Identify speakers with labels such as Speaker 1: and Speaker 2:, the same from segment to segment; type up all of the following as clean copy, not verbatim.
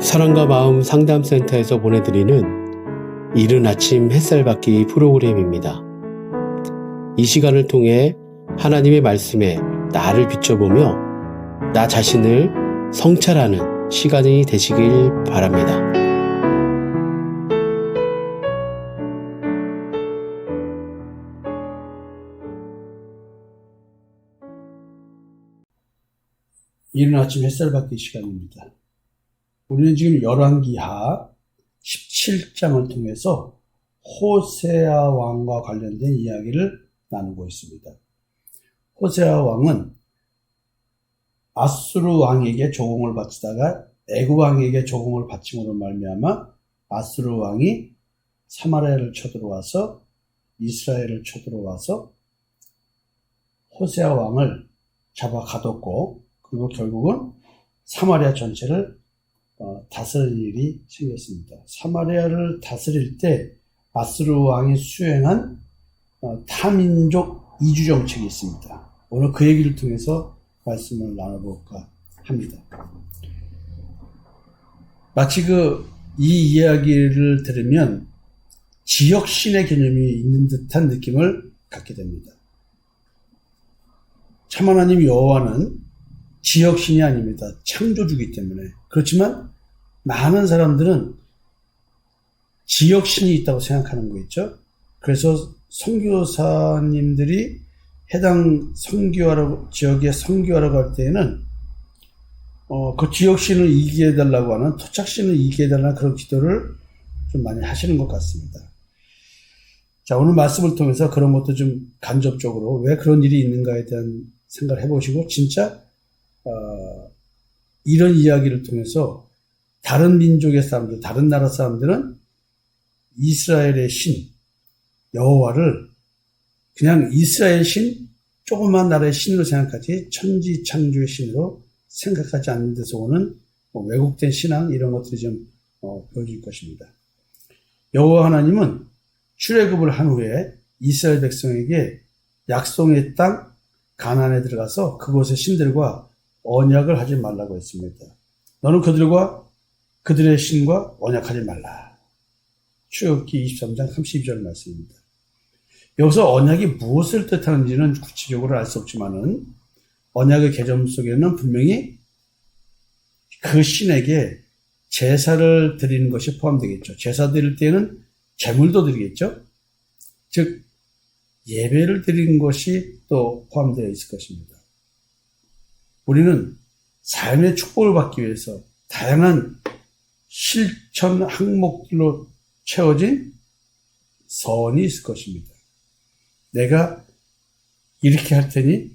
Speaker 1: 사랑과 마음 상담센터에서 보내드리는 이른 아침 햇살 받기 프로그램입니다. 이 시간을 통해 하나님의 말씀에 나를 비춰보며 나 자신을 성찰하는 시간이 되시길 바랍니다.
Speaker 2: 이른 아침 햇살 받기 시간입니다. 우리는 지금 열왕기하 17장을 통해서 호세아 왕과 관련된 이야기를 나누고 있습니다. 호세아 왕은 아수르 왕에게 조공을 바치다가 애굽 왕에게 조공을 바침으로 말미암아 아수르 왕이 사마리아를 쳐들어와서 이스라엘을 쳐들어와서 호세아 왕을 잡아 가뒀고, 그리고 결국은 사마리아 전체를 다스릴 일이 생겼습니다. 사마리아를 다스릴 때 아수르 왕이 수행한 타민족 이주 정책이 있습니다. 오늘 그 얘기를 통해서 말씀을 나눠볼까 합니다. 마치 이 이야기를 들으면 지역신의 개념이 있는 듯한 느낌을 갖게 됩니다. 참 하나님 여호와는 지역신이 아닙니다. 창조주기 때문에. 그렇지만 많은 사람들은 지역신이 있다고 생각하는 거 있죠. 그래서 선교사님들이 해당 지역에 선교하라고 할 때에는 그 지역신을 이기게 해달라고 하는, 토착신을 이기게 해달라는 그런 기도를 좀 많이 하시는 것 같습니다. 자, 오늘 말씀을 통해서 그런 것도 좀 간접적으로 왜 그런 일이 있는가에 대한 생각을 해보시고, 진짜 이런 이야기를 통해서 다른 민족의 사람들, 다른 나라 사람들은 이스라엘의 신, 여호와를 그냥 이스라엘 신, 조그만 나라의 신으로 생각하지 천지창조의 신으로 생각하지 않는 데서 오는 왜곡된 신앙, 이런 것들이 좀 보여질 것입니다. 여호와 하나님은 출애굽을 한 후에 이스라엘 백성에게 약속의 땅 가나안에 들어가서 그곳의 신들과 언약을 하지 말라고 했습니다. 너는 그들의 신과 언약하지 말라. 출애굽기 23장 32절 말씀입니다. 여기서 언약이 무엇을 뜻하는지는 구체적으로 알 수 없지만은 언약의 개념 속에는 분명히 그 신에게 제사를 드리는 것이 포함되겠죠. 제사 드릴 때는 제물도 드리겠죠. 즉 예배를 드리는 것이 또 포함되어 있을 것입니다. 우리는 삶의 축복을 받기 위해서 다양한 실천 항목들로 채워진 서원이 있을 것입니다. 내가 이렇게 할 테니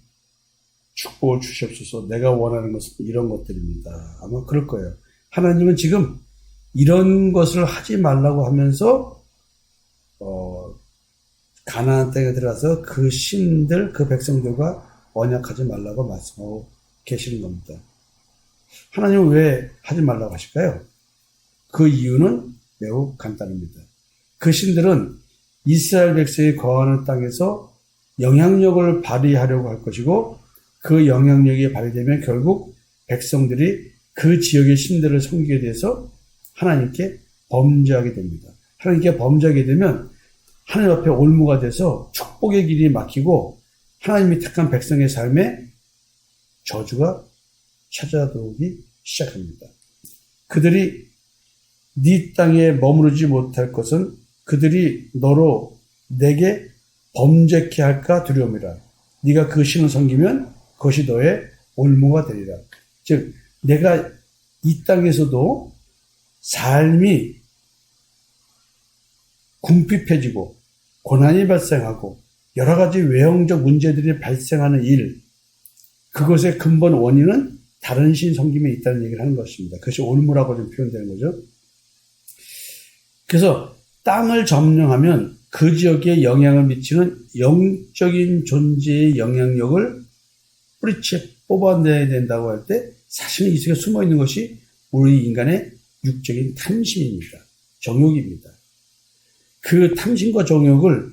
Speaker 2: 축복을 주시옵소서. 내가 원하는 것은 이런 것들입니다. 아마 그럴 거예요. 하나님은 지금 이런 것을 하지 말라고 하면서 가나안 땅에 들어가서 그 신들, 그 백성들과 언약하지 말라고 말씀하고 계시는 겁니다. 하나님은 왜 하지 말라고 하실까요? 그 이유는 매우 간단합니다. 그 신들은 이스라엘 백성이 거하는 땅에서 영향력을 발휘하려고 할 것이고, 그 영향력이 발휘되면 결국 백성들이 그 지역의 신들을 섬기게 돼서 하나님께 범죄하게 됩니다. 하나님께 범죄하게 되면 하나님 앞에 올무가 돼서 축복의 길이 막히고 하나님이 택한 백성의 삶에 저주가 찾아들어오기 시작합니다. 그들이 네 땅에 머무르지 못할 것은 그들이 너로 내게 범죄케 할까 두려움이라. 네가 그 신을 섬기면 그것이 너의 올무가 되리라. 즉 내가 이 땅에서도 삶이 궁핍해지고 고난이 발생하고 여러 가지 외형적 문제들이 발생하는 일, 그것의 근본 원인은 다른 신 섬김에 있다는 얘기를 하는 것입니다. 그것이 올무라고 좀 표현되는 거죠. 그래서 땅을 점령하면 그 지역에 영향을 미치는 영적인 존재의 영향력을 뿌리채 뽑아내야 된다고 할 때 사실은 이 속에 숨어 있는 것이 우리 인간의 육적인 탐심입니다. 정욕입니다. 그 탐심과 정욕을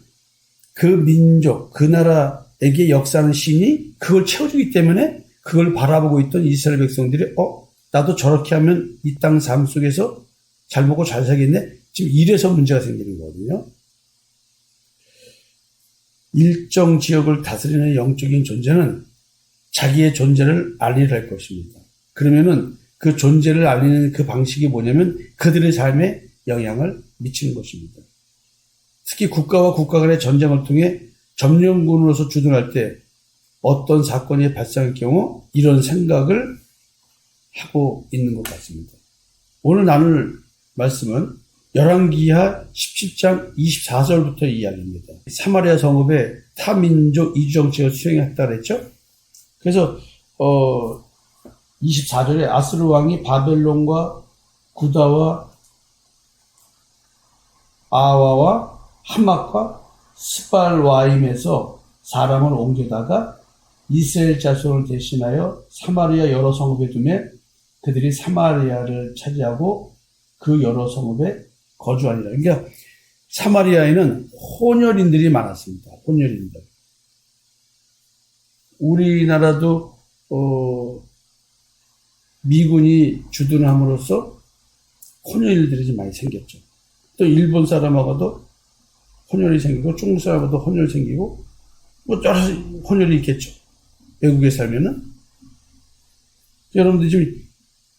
Speaker 2: 그 민족, 그 나라에게 역사하는 신이 그걸 채워주기 때문에 그걸 바라보고 있던 이스라엘 백성들이 나도 저렇게 하면 이 땅 삶 속에서 잘 먹고 잘 살겠네. 지금 이래서 문제가 생기는 거거든요. 일정 지역을 다스리는 영적인 존재는 자기의 존재를 알리할 것입니다. 그러면은 그 존재를 알리는 그 방식이 뭐냐면 그들의 삶에 영향을 미치는 것입니다. 특히 국가와 국가 간의 전쟁을 통해 점령군으로서 주둔할 때 어떤 사건이 발생할 경우 이런 생각을 하고 있는 것 같습니다. 오늘 나눌 말씀은 열왕기하 17장 24절부터 이야기입니다. 사마리아 성읍에 타민족 이주정책을 수행했다 그랬죠. 그래서 24절에 아스르 왕이 바벨론과 구다와 아와와 하맛과 스발와임에서 사람을 옮겨다가 이스라엘 자손을 대신하여 사마리아 여러 성읍에 두매 그들이 사마리아를 차지하고 그 여러 성읍에 거주하니라. 그러니까 사마리아에는 혼혈인들이 많았습니다. 혼혈인들. 우리나라도 미군이 주둔함으로써 혼혈인들이 좀 많이 생겼죠. 또 일본 사람하고도 혼혈이 생기고 중국 사람하고도 혼혈이 생기고 뭐 여러 혼혈이 있겠죠. 외국에 살면은. 여러분들 지금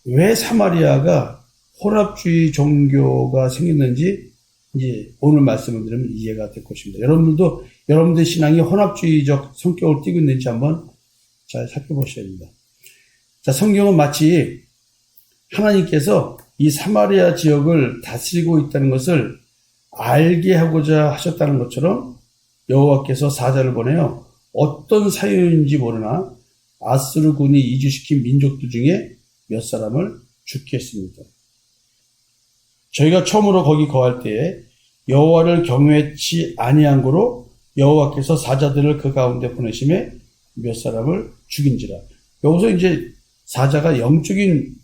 Speaker 2: 왜 사마리아가 혼합주의 종교가 생겼는지 이제 오늘 말씀을 들으면 이해가 될 것입니다. 여러분들도 여러분들 신앙이 혼합주의적 성격을 띠고 있는지 한번 잘 살펴보셔야 됩니다. 자, 성경은 마치 하나님께서 이 사마리아 지역을 다스리고 있다는 것을 알게 하고자 하셨다는 것처럼 여호와께서 사자를 보내요. 어떤 사유인지 모르나 아스르군이 이주시킨 민족들 중에 몇 사람을 죽게 했습니다. 저희가 처음으로 거기 거할 때에 여호와를 경외치 아니한 고로 여호와께서 사자들을 그 가운데 보내심에 몇 사람을 죽인지라. 여기서 이제 사자가 영적인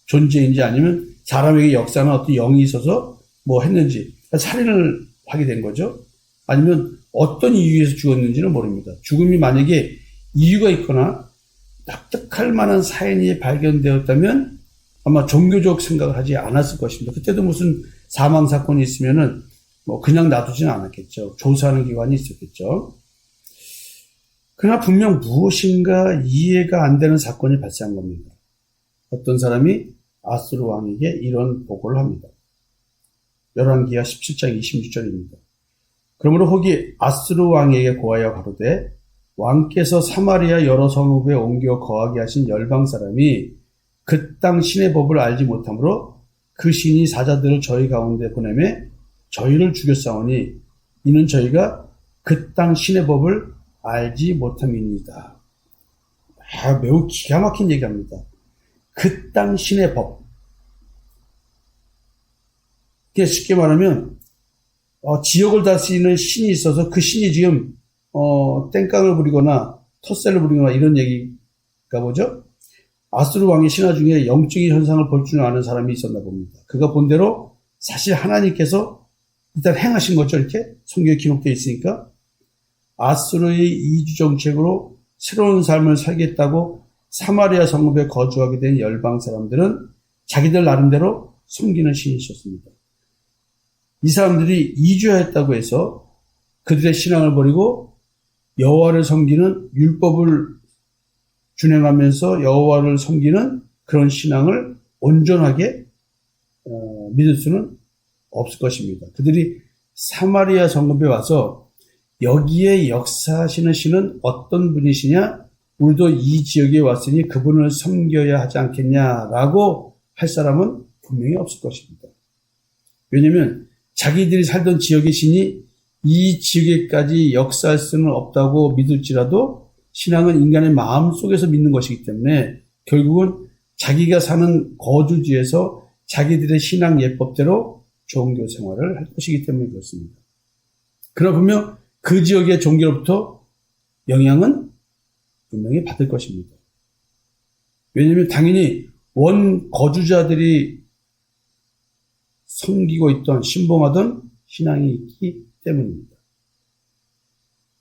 Speaker 2: 존재인지 아니면 사람에게 역사나 어떤 영이 있어서 뭐 했는지 살인을 하게 된 거죠. 아니면 어떤 이유에서 죽었는지는 모릅니다. 죽음이 만약에 이유가 있거나 납득할 만한 사인이 발견되었다면 아마 종교적 생각을 하지 않았을 것입니다. 그때도 무슨 사망 사건이 있으면은 뭐 그냥 놔두지는 않았겠죠. 조사하는 기관이 있었겠죠. 그러나 분명 무엇인가 이해가 안 되는 사건이 발생한 겁니다. 어떤 사람이 아스루 왕에게 이런 보고를 합니다. 열왕기하 17장 26절입니다. 그러므로 혹이 아스루 왕에게 고하여 가로되 왕께서 사마리아 여러 성읍에 옮겨 거하게 하신 열방 사람이 그 땅 신의 법을 알지 못하므로 그 신이 사자들을 저희 가운데 보내매 저희를 죽였사오니 이는 저희가 그 땅 신의 법을 알지 못함이니이다. 매우 기가 막힌 얘기합니다. 그 땅 신의 법. 쉽게 말하면 지역을 다스리는 신이 있어서 그 신이 지금 땡깡을 부리거나 텃세를 부리거나 이런 얘기가 뭐죠? 아스루 왕의 신하 중에 영적인 현상을 볼 줄 아는 사람이 있었나 봅니다. 그가 본 대로 사실 하나님께서 일단 행하신 거죠. 이렇게 성경에 기록되어 있으니까 아스루의 이주 정책으로 새로운 삶을 살겠다고 사마리아 성읍에 거주하게 된 열방 사람들은 자기들 나름대로 섬기는 신이 있었습니다. 이 사람들이 이주하였다고 해서 그들의 신앙을 버리고 여호와를 섬기는 율법을 준행하면서 여호와를 섬기는 그런 신앙을 온전하게 믿을 수는 없을 것입니다. 그들이 사마리아 성읍에 와서 여기에 역사하시는 신은 어떤 분이시냐? 우리도 이 지역에 왔으니 그분을 섬겨야 하지 않겠냐라고 할 사람은 분명히 없을 것입니다. 왜냐하면 자기들이 살던 지역의 신이 이 지역에까지 역사할 수는 없다고 믿을지라도 신앙은 인간의 마음 속에서 믿는 것이기 때문에 결국은 자기가 사는 거주지에서 자기들의 신앙 예법대로 종교 생활을 할 것이기 때문에 그렇습니다. 그러나 분명 그 지역의 종교로부터 영향은 분명히 받을 것입니다. 왜냐하면 당연히 원 거주자들이 섬기고 있던 신봉하던 신앙이 있기 때문입니다.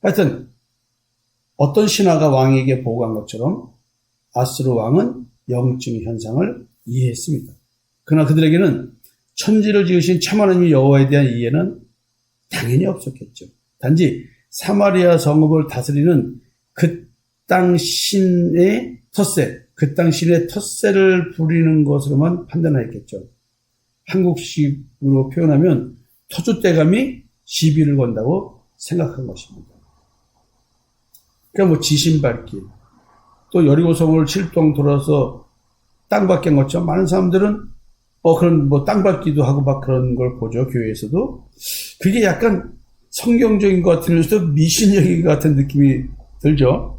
Speaker 2: 하여튼 어떤 신하가 왕에게 보고한 것처럼 아스루 왕은 영적인 현상을 이해했습니다. 그러나 그들에게는 천지를 지으신 참 하나님 여호와에 대한 이해는 당연히 없었겠죠. 단지 사마리아 성읍을 다스리는 그 땅 신의 텃세, 그 땅 신의 텃세를 부리는 것으로만 판단하였겠죠. 한국식으로 표현하면 터줏대감이 시비를 건다고 생각한 것입니다. 그러니까 뭐 지신밟기, 또 여리고성을 7동 돌아서 땅 밟기 한 것처럼 많은 사람들은 그런 뭐 땅 밟기도 하고 막 그런 걸 보죠. 교회에서도. 그게 약간 성경적인 것 같으면서도 미신적인 것 같은 느낌이 들죠.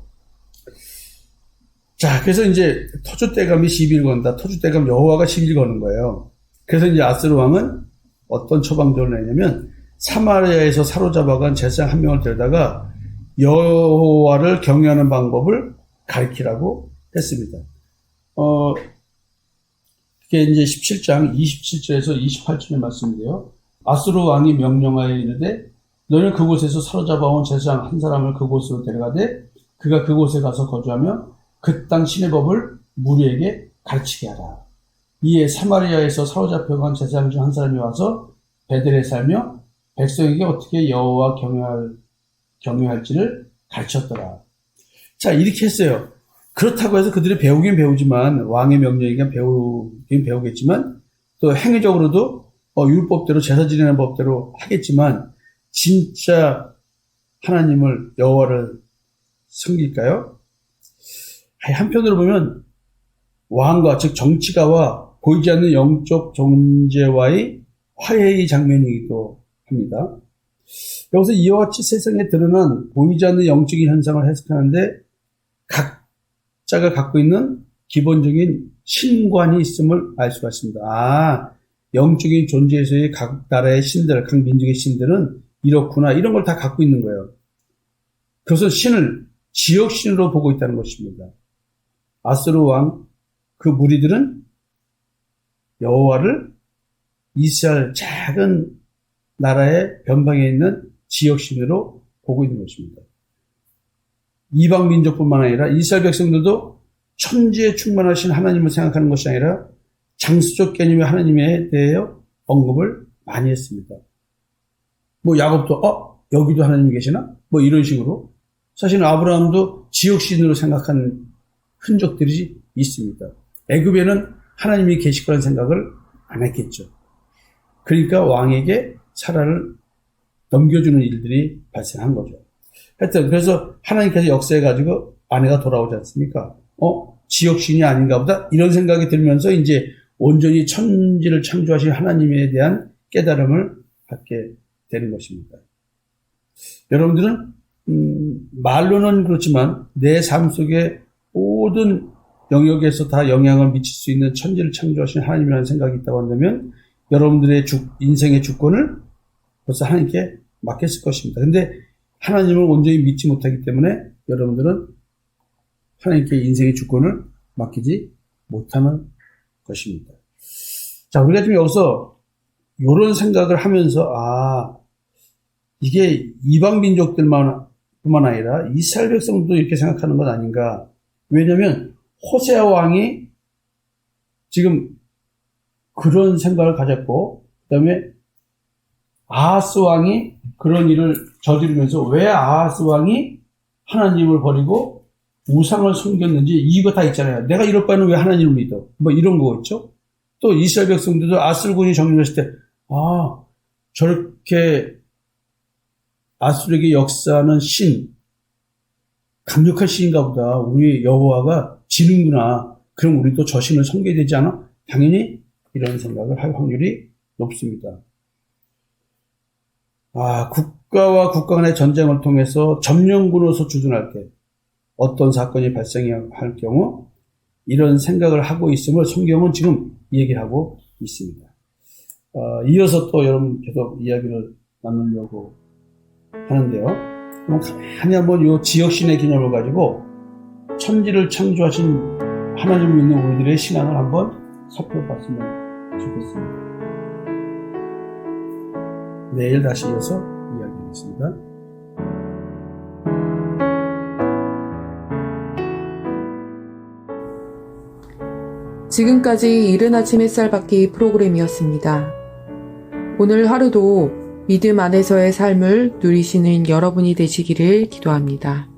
Speaker 2: 자, 그래서 이제 터줏대감이 시비를 건다. 터줏대감 여호와가 시비를 거는 거예요. 그래서 이제 아스루 왕은 어떤 처방전을 내냐면 사마리아에서 사로잡아간 제사장 한 명을 데려다가 여호와를 경외하는 방법을 가르치라고 했습니다. 그게 이제 17장 27절에서 28절의 말씀인데요. 아스루 왕이 명령하여 이르되 너는 그곳에서 사로잡아온 제사장 한 사람을 그곳으로 데려가되 그가 그곳에 가서 거주하며 그 땅 신의 법을 무리에게 가르치게 하라. 이에 사마리아에서 사로잡혀간 제사장 중 한 사람이 와서 베델에 살며 백성에게 어떻게 여호와 경외할지를 가르쳤더라. 자, 이렇게 했어요. 그렇다고 해서 그들이 배우긴 배우지만 왕의 명령이니까 배우긴 배우겠지만 또 행위적으로도 율법대로 제사 지내는 법대로 하겠지만 진짜 하나님을 여호와를 섬길까요? 한편으로 보면 왕과 즉 정치가와 보이지 않는 영적 존재와의 화해의 장면이기도 합니다. 여기서 이와 같이 세상에 드러난 보이지 않는 영적인 현상을 해석하는데 각자가 갖고 있는 기본적인 신관이 있음을 알 수가 있습니다. 영적인 존재에서의 각 나라의 신들, 각 민족의 신들은 이렇구나, 이런 걸 다 갖고 있는 거예요. 그래서 신을 지역신으로 보고 있다는 것입니다. 아스루 왕, 그 무리들은 여호와를 이스라엘 작은 나라의 변방에 있는 지역신으로 보고 있는 것입니다. 이방 민족뿐만 아니라 이스라엘 백성들도 천지에 충만하신 하나님을 생각하는 것이 아니라 장수적 개념의 하나님에 대하여 언급을 많이 했습니다. 뭐 야곱도 여기도 하나님이 계시나? 뭐 이런 식으로. 사실 아브라함도 지역신으로 생각한 흔적들이 있습니다. 애굽에는 하나님이 계실 거라는 생각을 안 했겠죠. 그러니까 왕에게 사라를 넘겨주는 일들이 발생한 거죠. 하여튼 그래서 하나님께서 역사해가지고 아내가 돌아오지 않습니까? 지역신이 아닌가 보다 이런 생각이 들면서 이제 온전히 천지를 창조하신 하나님에 대한 깨달음을 갖게 되는 것입니다. 여러분들은 말로는 그렇지만 내 삶 속에 모든 영역에서 다 영향을 미칠 수 있는 천지를 창조하신 하나님이라는 생각이 있다고 한다면 여러분들의 인생의 주권을 벌써 하나님께 맡겼을 것입니다. 근데 하나님을 온전히 믿지 못하기 때문에 여러분들은 하나님께 인생의 주권을 맡기지 못하는 것입니다. 자, 우리가 지금 여기서 이런 생각을 하면서 이게 이방 민족들만 뿐만 아니라 이스라엘 백성도 이렇게 생각하는 것 아닌가. 왜냐하면 호세아 왕이 지금 그런 생각을 가졌고 그 다음에 아하스 왕이 그런 일을 저지르면서 왜 아하스 왕이 하나님을 버리고 우상을 섬겼는지 이유가 다 있잖아요. 내가 이럴 바에는 왜 하나님을 믿어? 뭐 이런 거 있죠. 또 이스라엘 백성들도 아스르군이 정리했을 때 저렇게 아수르에게 역사하는 신, 강력한 신인가 보다. 우리 여호와가 지는구나. 그럼 우리도 저 신을 섬겨야 되지 않아? 당연히 이런 생각을 할 확률이 높습니다. 국가와 국가 간의 전쟁을 통해서 점령군으로서 주둔할 때 어떤 사건이 발생할 경우 이런 생각을 하고 있음을 성경은 지금 얘기를 하고 있습니다. 이어서 또 여러분 계속 이야기를 나누려고 하는데요. 그럼 가만히 한번 이 지역신의 개념을 가지고 천지를 창조하신 하나님을 믿는 우리들의 신앙을 한번 살펴봤으면 좋겠습니다. 내일 다시 이어서 이야기하겠습니다.
Speaker 3: 지금까지 이른 아침 햇살 받기 프로그램이었습니다. 오늘 하루도 믿음 안에서의 삶을 누리시는 여러분이 되시기를 기도합니다.